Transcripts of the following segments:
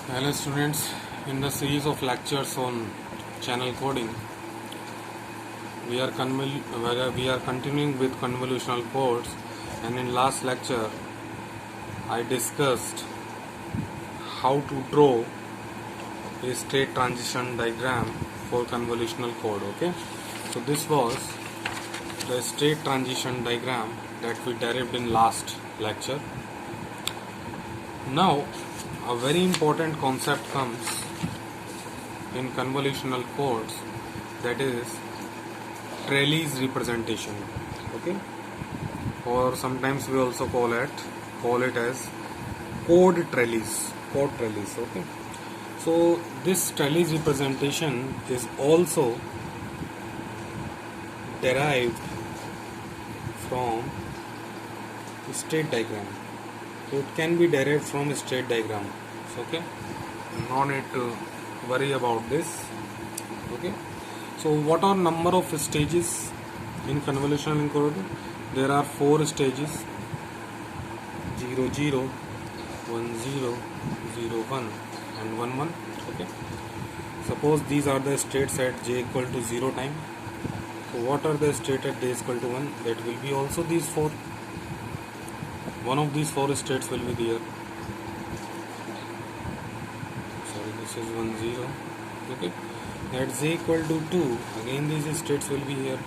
Hello students, in the series of lectures on channel coding, we are continuing with convolutional codes, and in last lecture I discussed how to draw a state transition diagram for convolutional code. Okay, so this was the state transition diagram that we derived in last lecture. Now a very important concept comes in convolutional codes, that is trellis representation. Okay, or sometimes we also call it as code trellis. Okay, so this trellis representation is also derived from state diagram. So it can be derived from a state diagram. So, okay, no need to worry about this. Okay, so what are number of stages in convolutional encoding? There are 4 stages: 0 0, 1 0, 0 1 and 1 1. Okay, suppose these are the states at j equal to 0 time. So what are the states at j equal to 1? That will be also these 4. One of these 4 states will be there. Sorry, this is 1 0. Okay, at z equal to 2, again these states will be here.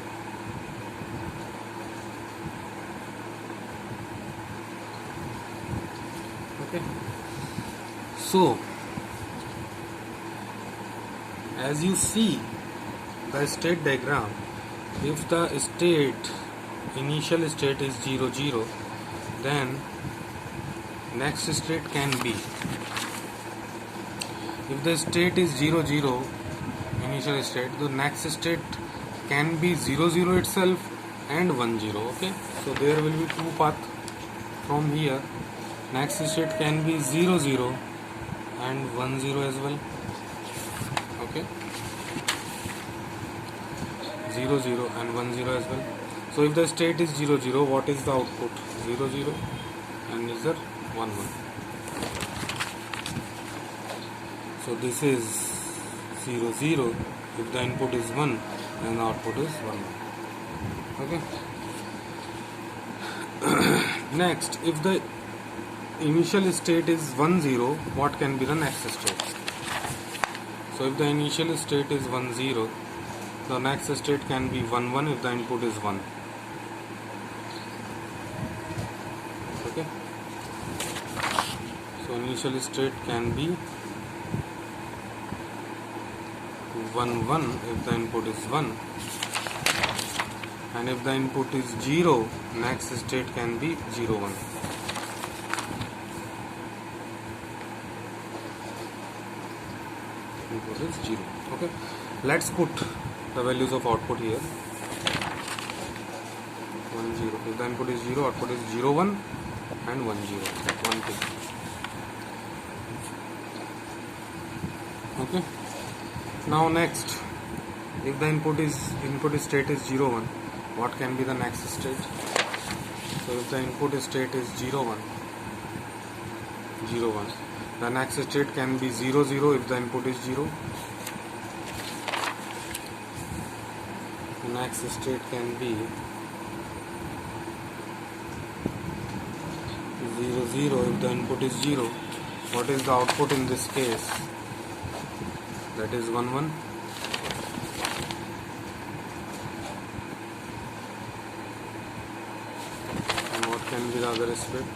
Okay, so as you see the state diagram, if the initial state is 0 0, then next state can be, if the state is 0 0 initial state, the next state can be 0 0 itself and 1 0. Okay, so there will be 2 paths from here. Next state can be 0 0 and 1 0 as well. Okay, 0 0 and 1 0 as well. So if the state is 0 0, what is the output? 0 0 and is there 1 1. So this is 0 0. If the input is 1, then the output is 1 1. Okay. Next, if the initial state is 1 0, what can be the next state? So if the initial state is 1 0, the next state can be 1 1 if the input is 1. Okay, so initial state can be 1 1 if the input is 1, and if the input is 0, next state can be 0 1. Input is 0. Okay, let's put the values of output here. 1 0, if the input is 0, output is 0 1 and 1 0, 1 2. Okay, now next, if the input state is 0 1, what can be the next state? So if the input state is 0 1, 0 1, the next state can be 0 0 if the input is 0. The next state can be 0 0 if the input is 0. What is the output in this case? That is 1 1. And what can be the other state?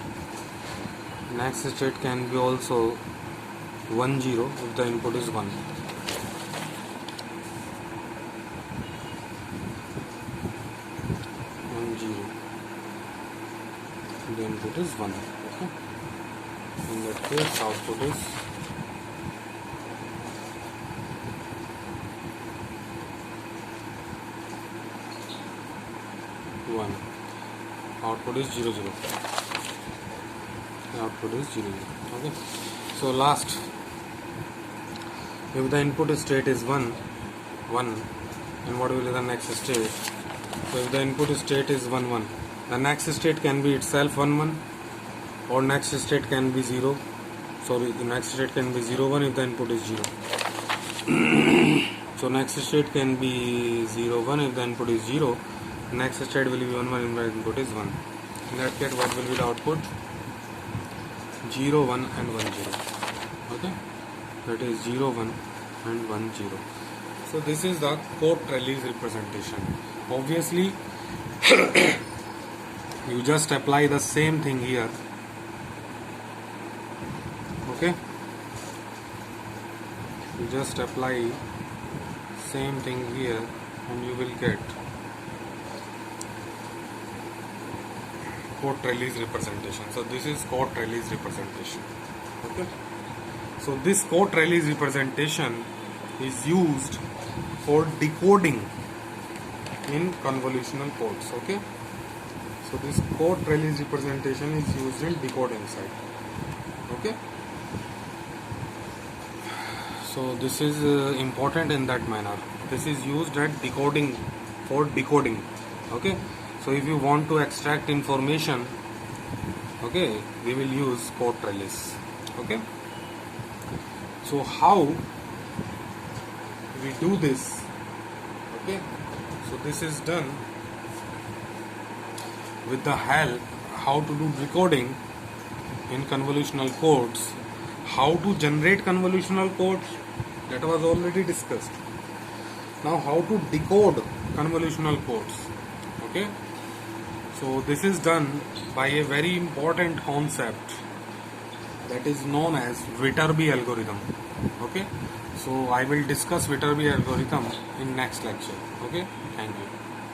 Next state can be also 1 0 if the input is 1. 1 0, the input is 1. Okay, in that case output is 1. Output is 0 0. The output is 0 0. Okay, so last, if the input state is 1 1, and what will be the next state? So if the input state is 1 1, the next state can be itself 1 1, or next state can be 0. sorry, the next state can be 0 1 if the input is 0. So next state can be 0 1 if the input is 0. Next state will be 1 1 if the input is 1. In that case, what will be the output? 0 1 and 1 0. Okay, that is 0 1 and 1 0. So this is the code trellis representation. Obviously you just apply the same thing here. Okay, you just apply same thing here and you will get code trellis representation. So this is code trellis representation. Okay, so this code trellis representation is used for decoding in convolutional codes. Okay, so this code trellis representation is used in decoding side. Okay, so this is important in that manner. This is used at decoding, for decoding. Okay, so if you want to extract information, okay, we will use code trellis. Okay, so how we do this? Okay, so this is done with the help how to do decoding in convolutional codes. How to generate convolutional codes, that was already discussed. Now how to decode convolutional codes. Okay, so this is done by a very important concept that is known as Viterbi algorithm. Okay, so I will discuss Viterbi algorithm in next lecture. Okay, thank you.